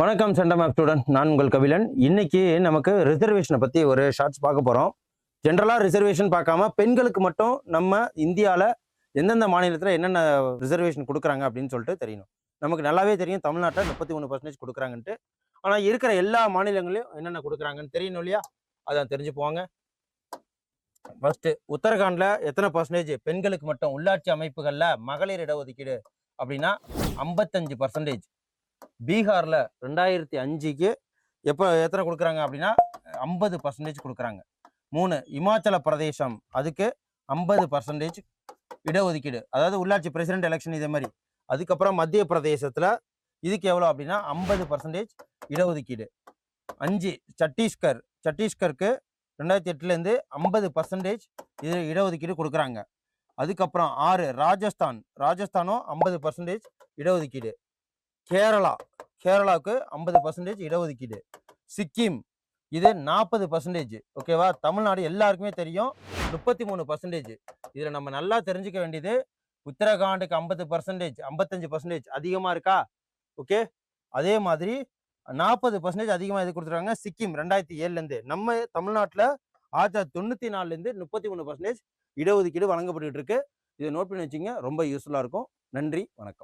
வணக்கம் centum app student, நான் உங்கள் கபிலன். இன்னைக்கு நமக்கு ரிசர்வேஷனை பற்றி ஒரு ஷார்ட்ஸ் பார்க்க போகிறோம். ஜென்ரலாக ரிசர்வேஷன் பார்க்காம பெண்களுக்கு மட்டும் நம்ம இந்தியாவில் எந்தெந்த மாநிலத்தில் என்னென்ன ரிசர்வேஷன் கொடுக்குறாங்க அப்படின்னு சொல்லிட்டு தெரியணும். நமக்கு நல்லாவே தெரியும் தமிழ்நாட்டில் 33% கொடுக்குறாங்கன்ட்டு. ஆனால் இருக்கிற எல்லா மாநிலங்களையும் என்னென்ன கொடுக்குறாங்கன்னு தெரியணும் இல்லையா? அதான் தெரிஞ்சு போவாங்க. ஃபர்ஸ்ட் உத்தரகாண்டில் எத்தனை பர்சன்டேஜ் பெண்களுக்கு மட்டும் உள்ளாட்சி அமைப்புகளில் மகளிர் இடஒதுக்கீடு அப்படின்னா 55%. பீகாரில் 2005க்கு எத்தனை கொடுக்குறாங்க அப்படின்னா 50% கொடுக்குறாங்க. 3 இமாச்சல பிரதேசம், அதுக்கு 50% இடஒதுக்கீடு, அதாவது உள்ளாட்சி பிரசிடென்ட் எலெக்ஷன் இதே மாதிரி. அதுக்கப்புறம் மத்திய பிரதேசத்தில் இதுக்கு எவ்வளோ அப்படின்னா 50% இடஒதுக்கீடு. 5 சத்தீஸ்கருக்கு 2008லேருந்து 50% இது இடஒதுக்கீடு கொடுக்குறாங்க. அதுக்கப்புறம் 6 ராஜஸ்தானும் 50% இடஒதுக்கீடு. கேரளாவுக்கு 50% இடஒதுக்கீடு. சிக்கிம் இது 40%. ஓகேவா? தமிழ்நாடு எல்லாருக்குமே தெரியும் 33%. இதில் நம்ம நல்லா தெரிஞ்சுக்க வேண்டியது, உத்தரகாண்டுக்கு 50%, 55% அதிகமாக இருக்கா? ஓகே, அதே மாதிரி 40% அதிகமாக இது கொடுத்துருக்காங்க சிக்கிம் 2007லேருந்து. நம்ம தமிழ்நாட்டில் 1994லேருந்து 33% இடஒதுக்கீடு வழங்கப்பட்டு இருக்கு. இதை நோட் பண்ணி வச்சுங்க, ரொம்ப யூஸ்ஃபுல்லாக இருக்கும். நன்றி, வணக்கம்.